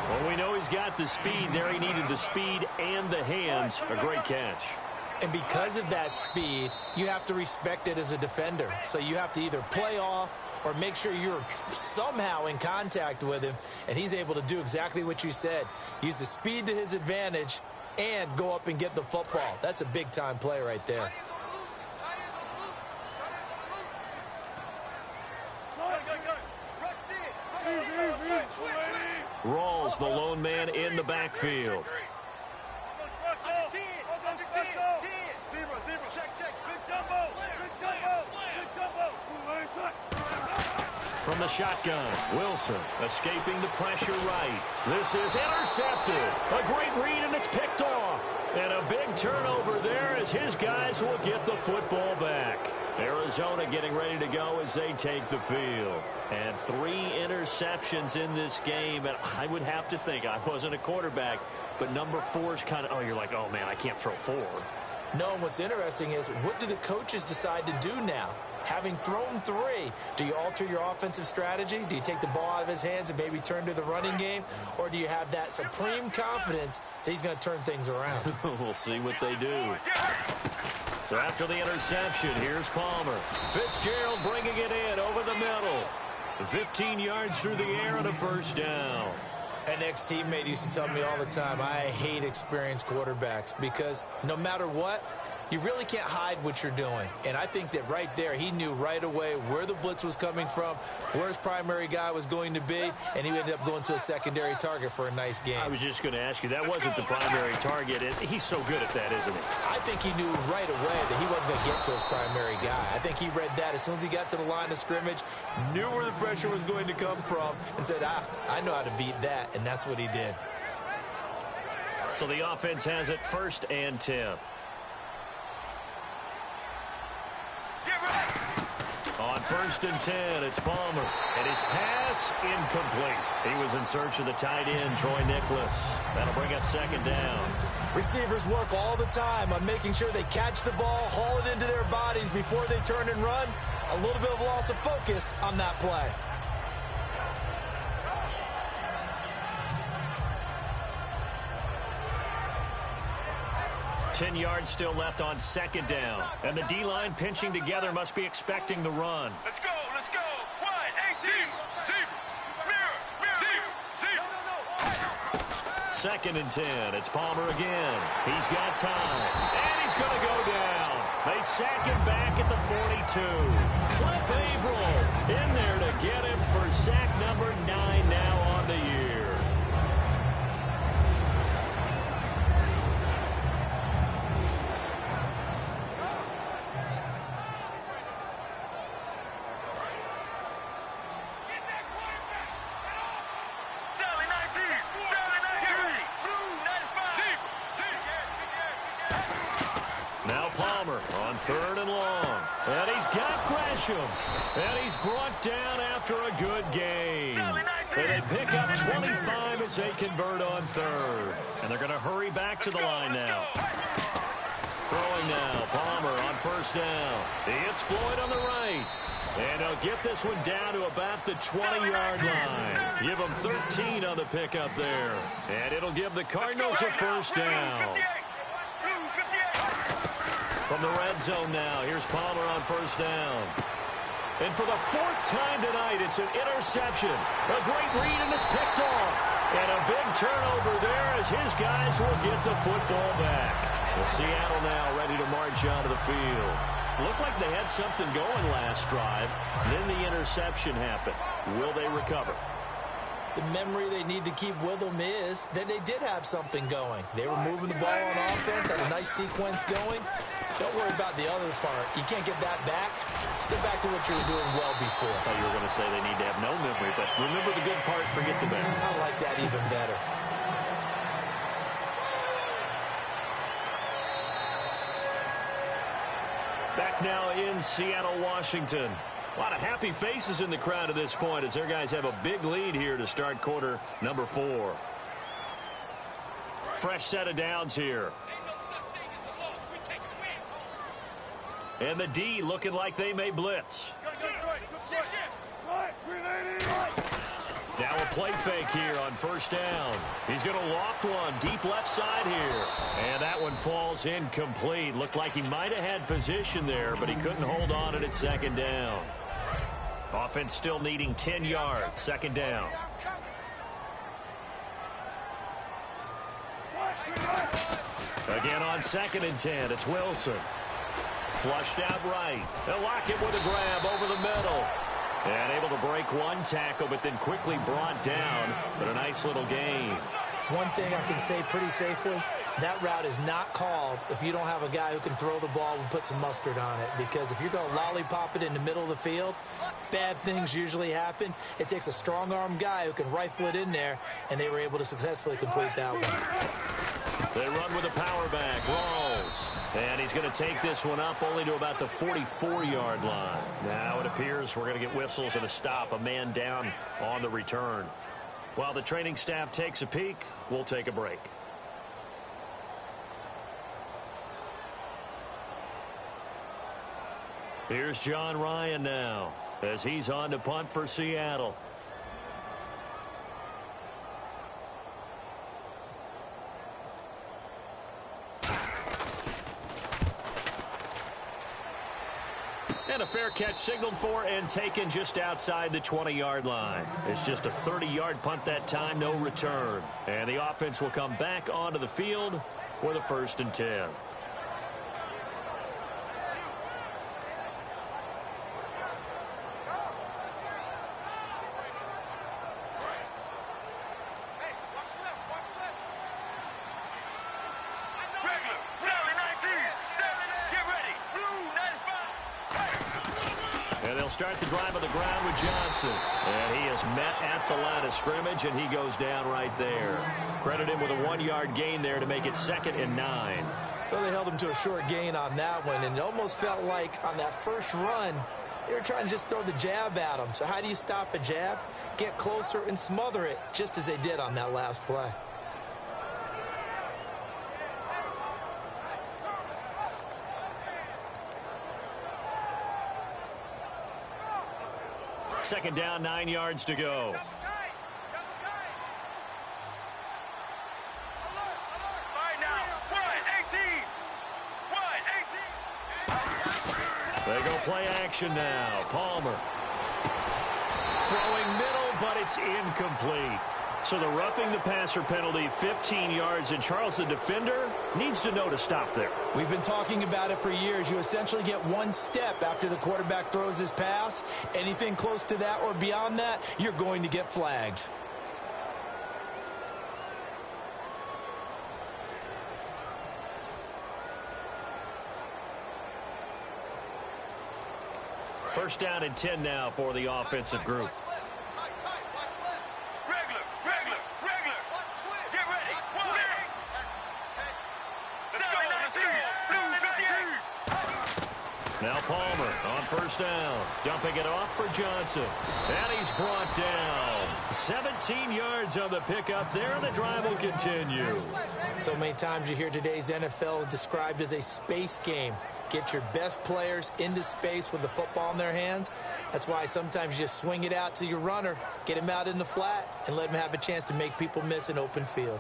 Well, we know he's got the speed there. He needed the speed and the hands. A great catch. And because of that speed, you have to respect it as a defender. So you have to either play off or make sure you're somehow in contact with him, and he's able to do exactly what you said. Use the speed to his advantage and go up and get the football. That's a big-time play right there. Rawls, the lone man in the backfield. From the shotgun, Wilson escaping the pressure right. This is intercepted. A great read, and it's picked off. And a big turnover there as his guys will get the football back. Arizona getting ready to go as they take the field. And 3 interceptions in this game. And I would have to think, I wasn't a quarterback, but number 4 is kind of, oh, you're like, oh, man, I can't throw 4. No, and what's interesting is, what do the coaches decide to do now? Having thrown 3, do you alter your offensive strategy? Do you take the ball out of his hands and maybe turn to the running game? Or do you have that supreme confidence that he's going to turn things around? We'll see what they do. So after the interception, here's Palmer. Fitzgerald bringing it in over the middle. 15 yards through the air and a first down. An ex-teammate used to tell me all the time, I hate experienced quarterbacks because no matter what, you really can't hide what you're doing. And I think that right there, he knew right away where the blitz was coming from, where his primary guy was going to be, and he ended up going to a secondary target for a nice game. I was just going to ask you, that wasn't the primary target. He's so good at that, isn't he? I think he knew right away that he wasn't going to get to his primary guy. I think he read that as soon as he got to the line of scrimmage, knew where the pressure was going to come from, and said, I know how to beat that, and that's what he did. So the offense has it 1st and 10. On 1st and 10, it's Palmer. And his pass, incomplete. He was in search of the tight end, Troy Nicholas. That'll bring up 2nd down. Receivers work all the time on making sure they catch the ball, haul it into their bodies before they turn and run. A little bit of loss of focus on that play. 10 yards still left on 2nd down. And the D-line pinching together must be expecting the run. Let's go, let's go. 1, 18. Second and 10. It's Palmer again. He's got time. And he's going to go down. They sack him back at the 42. Cliff Averill in there to get him for sack number 9 now on the year. On 3rd and long. And he's got Gresham. And he's brought down after a good game. And they pick up 25 as they convert on 3rd. And they're going to hurry back to the line now. Throwing now. Palmer on 1st down. It's Floyd on the right. And he'll get this one down to about the 20-yard line. Give them 13 on the pickup there. And it'll give the Cardinals a first down. From the red zone now, here's Palmer on 1st down. And for the 4th time tonight, it's an interception. A great read, and it's picked off. And a big turnover there as his guys will get the football back. Well, Seattle now ready to march onto the field. Looked like they had something going last drive. Then the interception happened. Will they recover? The memory they need to keep with them is that they did have something going. They were moving the ball on offense, had a nice sequence going. Don't worry about the other part. You can't get that back. Let's get back to what you were doing well before. I thought you were going to say they need to have no memory, but remember the good part, forget the bad. I like that even better. Back now in Seattle, Washington. A lot of happy faces in the crowd at this point as their guys have a big lead here to start quarter number 4. Fresh set of downs here. And the D looking like they may blitz. Now a play fake here on first down. He's going to loft one deep left side here. And that one falls incomplete. Looked like he might have had position there, but he couldn't hold on at second down. Offense still needing 10 yards. Second down. Again on 2nd and 10. It's Wilson. Flushed out right. They'll lock it with a grab over the middle. And able to break one tackle, but then quickly brought down. But a nice little gain. One thing I can say pretty safely, that route is not called if you don't have a guy who can throw the ball and put some mustard on it. Because if you're going to lollipop it in the middle of the field, bad things usually happen. It takes a strong-arm guy who can rifle it in there, and they were able to successfully complete that one. They run with a power back. Rawls. And he's going to take this one up only to about the 44-yard line. Now it appears we're going to get whistles and a stop. A man down on the return. While the training staff takes a peek, we'll take a break. Here's John Ryan now as he's on to punt for Seattle. And a fair catch signaled for and taken just outside the 20-yard line. It's just a 30-yard punt that time, no return. And the offense will come back onto the field with a 1st and 10. Start the drive on the ground with Johnson. And he is met at the line of scrimmage, and he goes down right there. Credit him with a 1-yard gain there to make it 2nd and 9. Well, they held him to a short gain on that one, and it almost felt like on that first run, they were trying to just throw the jab at him. So how do you stop a jab? Get closer and smother it, just as they did on that last play. Second down, 9 yards to go. They go play action now. Palmer. Throwing middle, but it's incomplete. So the roughing the passer penalty, 15 yards, and Charles, the defender, needs to know to stop there. We've been talking about it for years. You essentially get one step after the quarterback throws his pass. Anything close to that or beyond that, you're going to get flagged. First down and 10 now for the offensive group. Now Palmer on first down, dumping it off for Johnson. And he's brought down. 17 yards on the pickup there, and the drive will continue. So many times you hear today's NFL described as a space game. Get your best players into space with the football in their hands. That's why sometimes you just swing it out to your runner, get him out in the flat, and let him have a chance to make people miss an open field.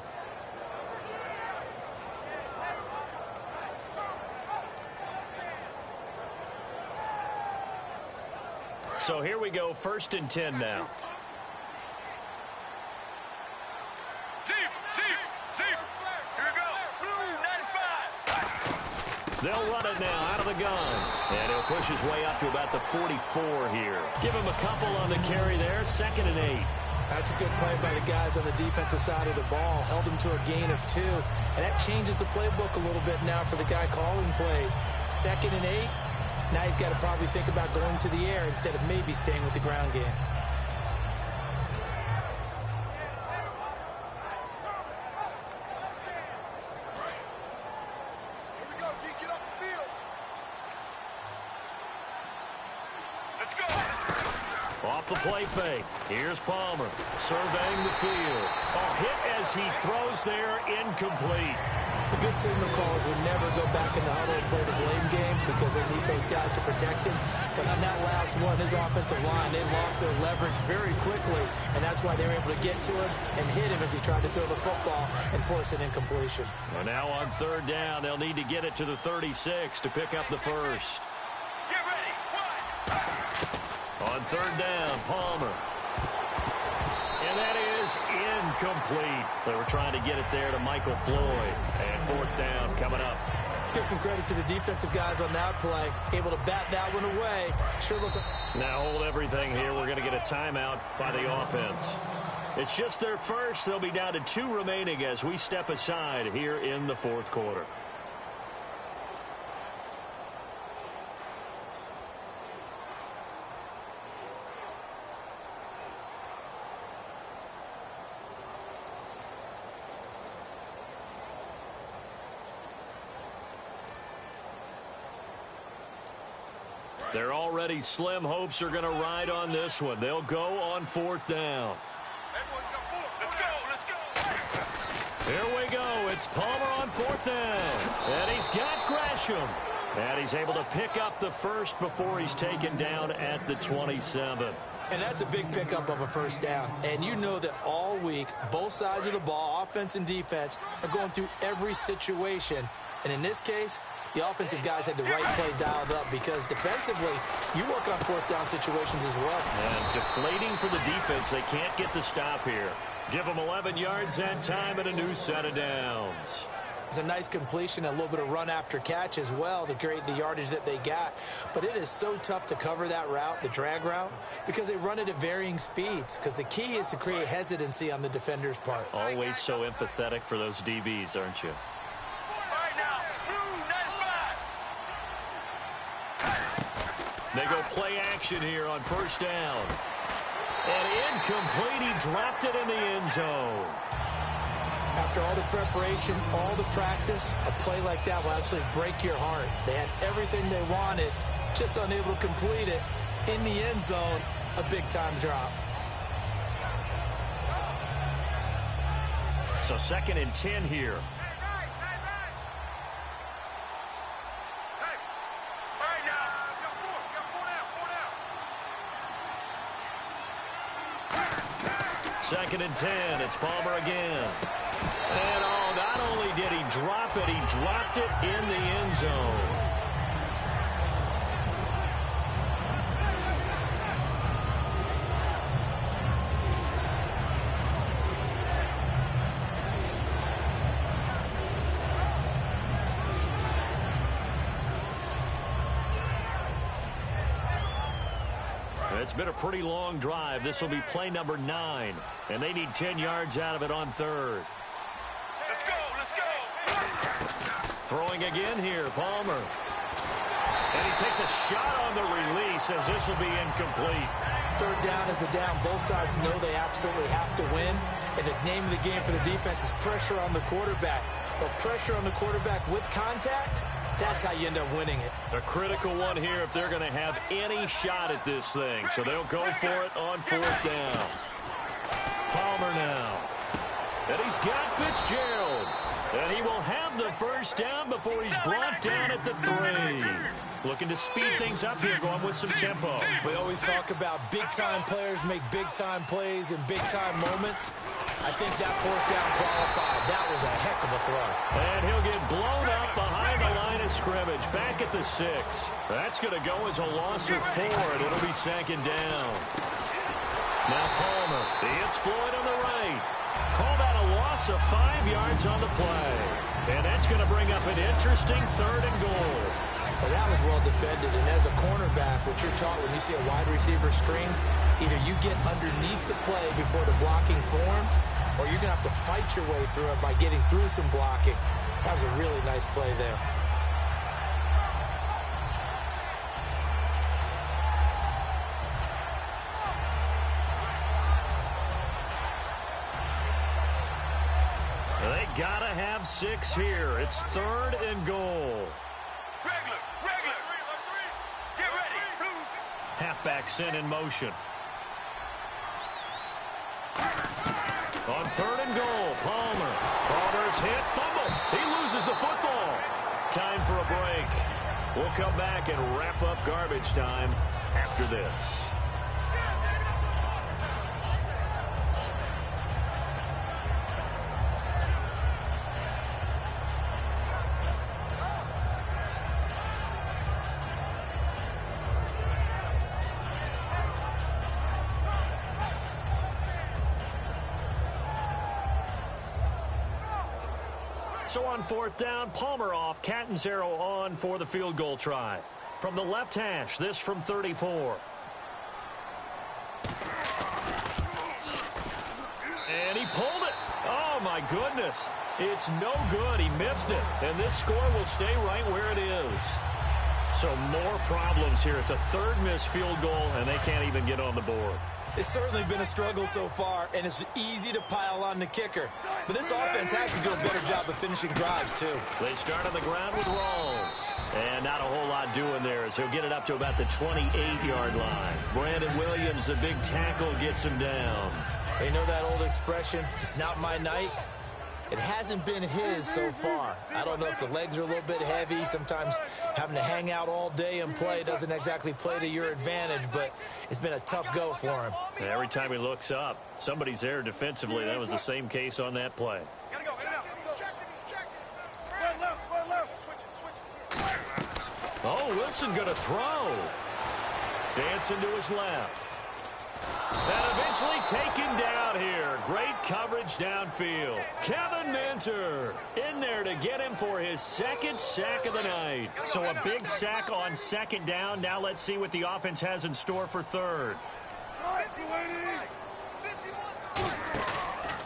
So here we go, 1st and 10 now. They'll run it now out of the gun. And he'll push his way up to about the 44 here. Give him a couple on the carry there, 2nd and 8. That's a good play by the guys on the defensive side of the ball. Held him to a gain of 2. And that changes the playbook a little bit now for the guy calling plays. 2nd and 8. Now he's got to probably think about going to the air instead of maybe staying with the ground game. Here we go, G. Get off the field. Let's go. Off the play fake. Here's Palmer surveying the field. A hit as he throws there, incomplete. The good signal callers would never go back in the huddle and play the blame game. because they need those guys to protect him. But on that last one, his offensive line, they lost their leverage very quickly, and that's why they were able to get to him and hit him as he tried to throw the football and force an incompletion. Well, now on third down, they'll need to get it to the 36 to pick up the first. Get ready. One. On third down, Palmer. And that is incomplete. They were trying to get it there to Michael Floyd. And fourth down coming up. Let's give some credit to the defensive guys on that play. Able to bat that one away. Sure look. Now hold everything here. We're going to get a timeout by the offense. It's just their first. They'll be down to 2 remaining as we step aside here in the fourth quarter. They're already slim hopes are going to ride on this one. They'll go on fourth down. Everyone's got 4. Let's go. Here we go. It's Palmer on fourth down. And he's got Gresham. And he's able to pick up the first before he's taken down at the 27. And that's a big pickup of a first down. And you know that all week, both sides of the ball, offense and defense, are going through every situation. And in this case, the offensive guys had the right play dialed up because defensively, you work on fourth down situations as well. And deflating for the defense. They can't get the stop here. Give them 11 yards and time and a new set of downs. It's a nice completion, a little bit of run after catch as well to create the yardage that they got. But it is so tough to cover that route, the drag route, because they run it at varying speeds. Because the key is to create hesitancy on the defender's part. Always so empathetic for those DBs, aren't you? They go play action here on first down. And incomplete. He dropped it in the end zone. After all the preparation, all the practice, a play like that will absolutely break your heart. They had everything they wanted, just unable to complete it. In the end zone, a big-time drop. So 2nd and 10 here. Second and 10. It's Palmer again. And not only did he drop it, he dropped it in the end zone. It's been a pretty long drive. This will be play number 9. And they need 10 yards out of it on third. Let's go. Throwing again here, Palmer. And he takes a shot on the release as this will be incomplete. Third down is the down. Both sides know they absolutely have to win. And the name of the game for the defense is pressure on the quarterback. But pressure on the quarterback with contact, that's how you end up winning it. A critical one here if they're going to have any shot at this thing. So they'll go for it on fourth down. Palmer now. And he's got Fitzgerald. And he will have the first down before he's brought down at the 3. Looking to speed things up here, going with some tempo. We always talk about big-time players make big-time plays in big-time moments. I think that fourth down qualified. That was a heck of a throw. And he'll get blown up behind the line of scrimmage. Back at the 6. That's going to go as a loss of 4, and it'll be 2nd down. Now Palmer. He hits Floyd on the right. Call that a loss of 5 yards on the play. And that's going to bring up an interesting 3rd and goal. Well, that was well defended. And as a cornerback, what you're taught when you see a wide receiver screen, either you get underneath the play before the blocking forms, or you're going to have to fight your way through it by getting through some blocking. That was a really nice play there. They got to have 6 here. It's 3rd and goal. Regular. Get ready. Halfback sent in motion. On 3rd and goal, Palmer. Palmer's hit, fumble. He loses the football. Time for a break. We'll come back and wrap up garbage time after this. So on fourth down, Palmer off, Catanzaro on for the field goal try. From the left hash, this from 34. And he pulled it. Oh, my goodness. It's no good. He missed it. And this score will stay right where it is. So more problems here. It's a third missed field goal, and they can't even get on the board. It's certainly been a struggle so far, and it's easy to pile on the kicker. But this offense has to do a better job of finishing drives, too. They start on the ground with Rawls. And not a whole lot doing there as he'll get it up to about the 28-yard line. Brandon Williams, the big tackle, gets him down. You know that old expression, it's not my night? It hasn't been his so far. I don't know if the legs are a little bit heavy. Sometimes having to hang out all day and play doesn't exactly play to your advantage, but it's been a tough go for him. And every time he looks up, somebody's there defensively. That was the same case on that play. Gotta go, get it out. Let's go. He's checking. Right left. Switch it. Oh, Wilson gonna throw. Dancing to his left. And eventually taken down here. Great coverage downfield. Kevin Minter in there to get him for his second sack of the night. So a big sack on second down. Now let's see what the offense has in store for third.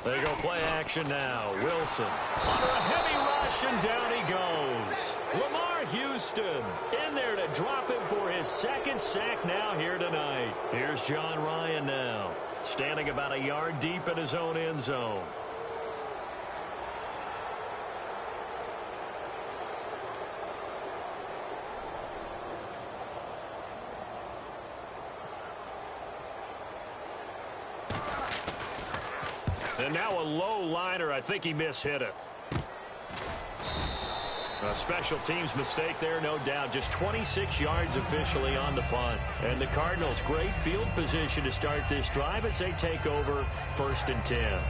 They go play action now. Wilson under a heavy rush, and down he goes. Lamar Houston in there to drop him for his second sack now here tonight. Here's John Ryan now, standing about a yard deep in his own end zone. And now a low liner. I think he mishit it. A special teams mistake there, no doubt. Just 26 yards officially on the punt. And the Cardinals, great field position to start this drive as they take over 1st and 10.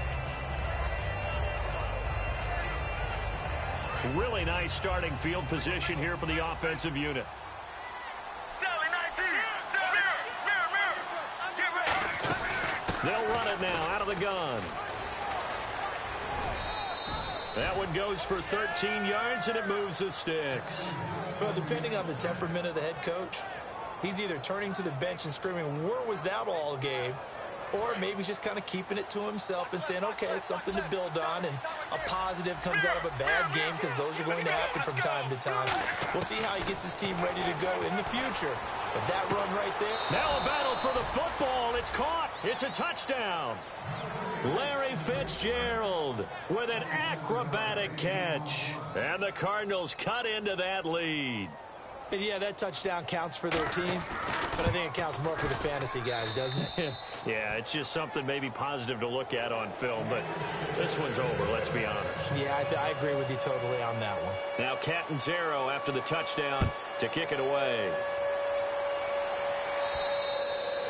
Really nice starting field position here for the offensive unit. Sally 19. Mirror. Get ready. They'll run it now out of the gun. That one goes for 13 yards, and it moves the sticks. Well, depending on the temperament of the head coach, he's either turning to the bench and screaming, where was that all game? Or maybe he's just kind of keeping it to himself and saying, okay, it's something to build on, and a positive comes out of a bad game because those are going to happen from time to time. We'll see how he gets his team ready to go in the future. But that run right there. Now a battle for the football. It's caught. It's a touchdown. Larry Fitzgerald with an acrobatic catch. And the Cardinals cut into that lead. And yeah, that touchdown counts for their team, but I think it counts more for the fantasy guys, doesn't it? Yeah, it's just something maybe positive to look at on film, but this one's over, let's be honest. Yeah, I agree with you totally on that one. Now Catanzaro after the touchdown to kick it away.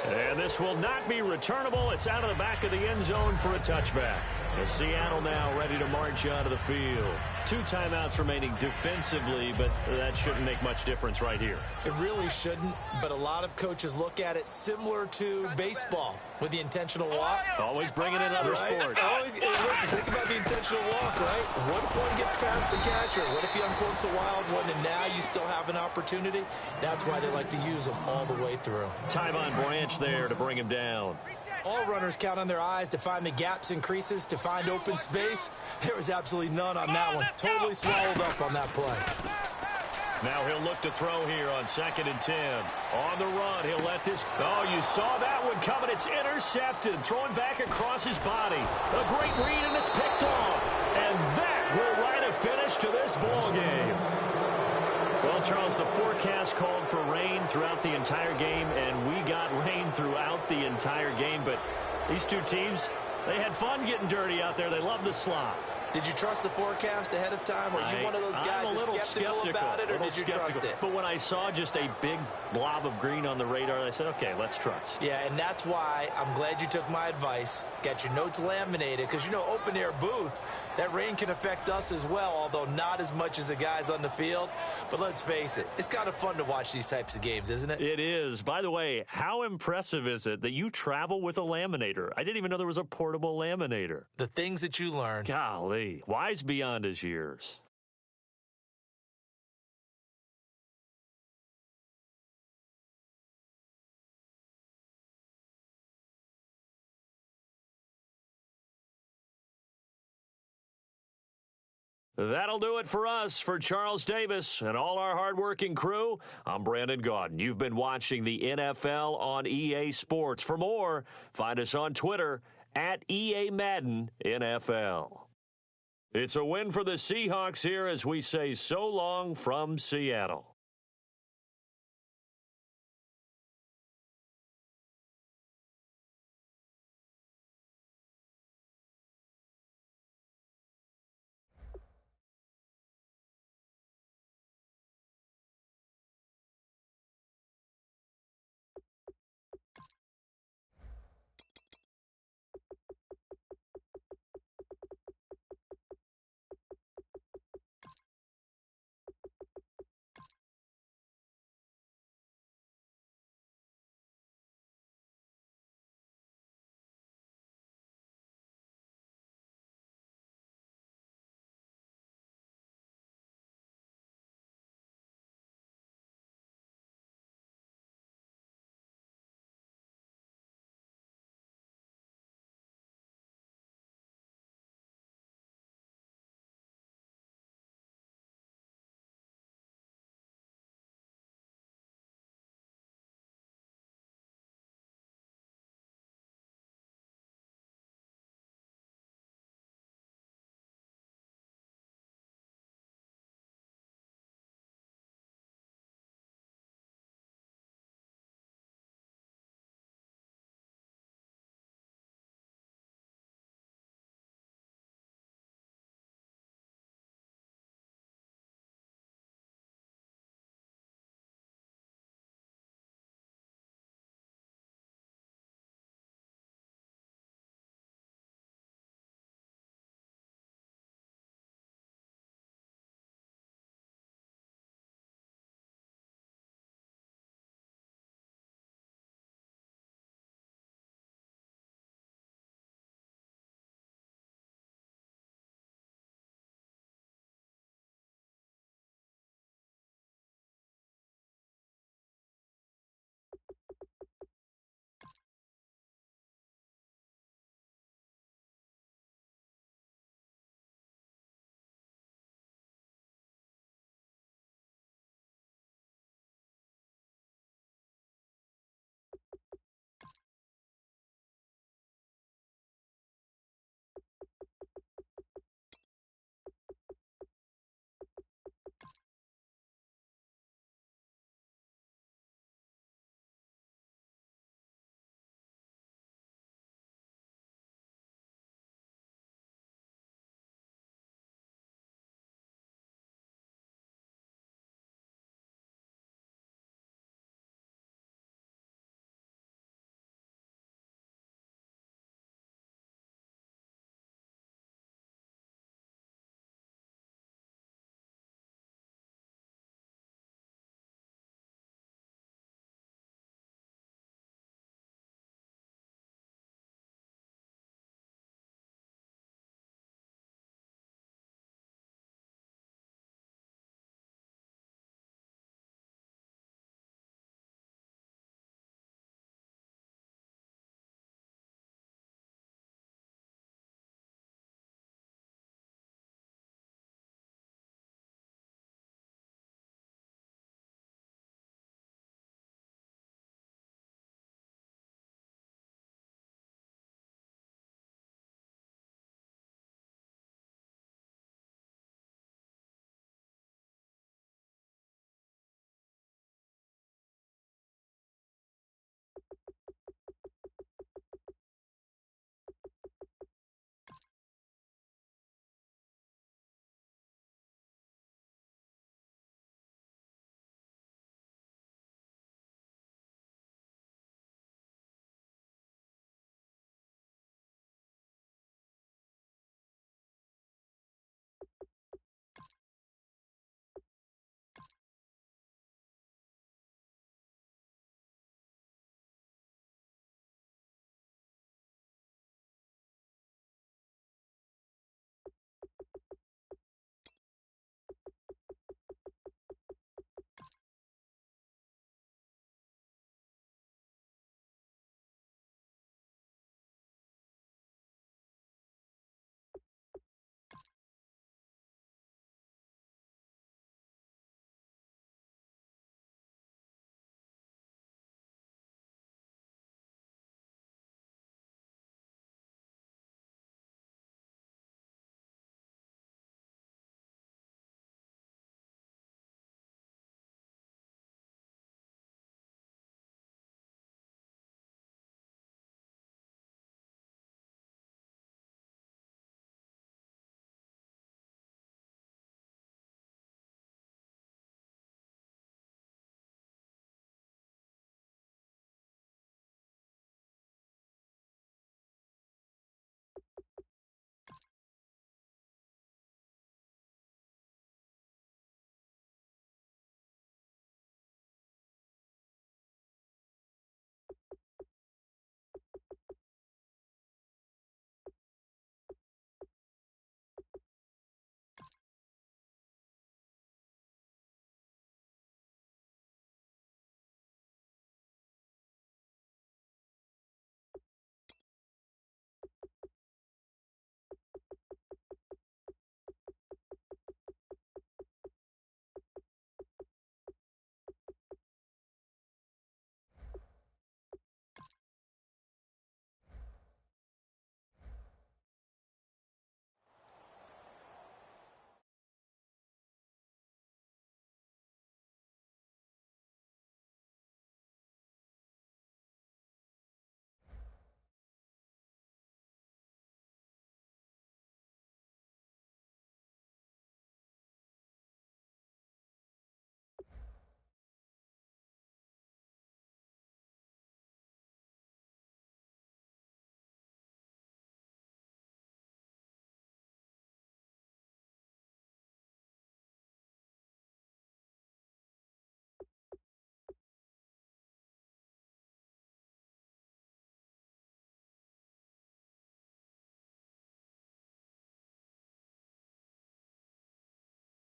And this will not be returnable. It's out of the back of the end zone for a touchback. As Seattle now ready to march out of the field. 2 timeouts remaining defensively, but that shouldn't make much difference right here. It really shouldn't, but a lot of coaches look at it similar to baseball with the intentional walk. Always bringing in other sports. Always, listen, think about the intentional walk, right? What if one gets past the catcher? What if he uncorks a wild one and now you still have an opportunity? That's why they like to use them all the way through. Tyvon Branch there to bring him down. All runners count on their eyes to find the gaps and creases, to find open space. There was absolutely none on that one. Totally swallowed up on that play. Now he'll look to throw here on 2nd and 10. On the run, he'll let this... Oh, you saw that one coming. It's intercepted. Throwing back across his body. A great read, and it's picked off. And that will write a finish to this ball game. Well, Charles, the forecast called for rain throughout the entire game, and we got rain throughout the entire game. But these two teams, they had fun getting dirty out there. They love the slop. Did you trust the forecast ahead of time? Are you one of those guys I'm a little skeptical about it, or did you trust it? But when I saw just a big blob of green on the radar, I said, okay, let's trust. Yeah, and that's why I'm glad you took my advice. Got your notes laminated, because, you know, open-air booth, that rain can affect us as well, although not as much as the guys on the field. But let's face it, it's kind of fun to watch these types of games, isn't it? It is. By the way, how impressive is it that you travel with a laminator? I didn't even know there was a portable laminator. The things that you learn. Golly, wise beyond his years. That'll do it for us. For Charles Davis and all our hardworking crew, I'm Brandon Gaudin. You've been watching the NFL on EA Sports. For more, find us on Twitter at EA Madden NFL. It's a win for the Seahawks here as we say so long from Seattle.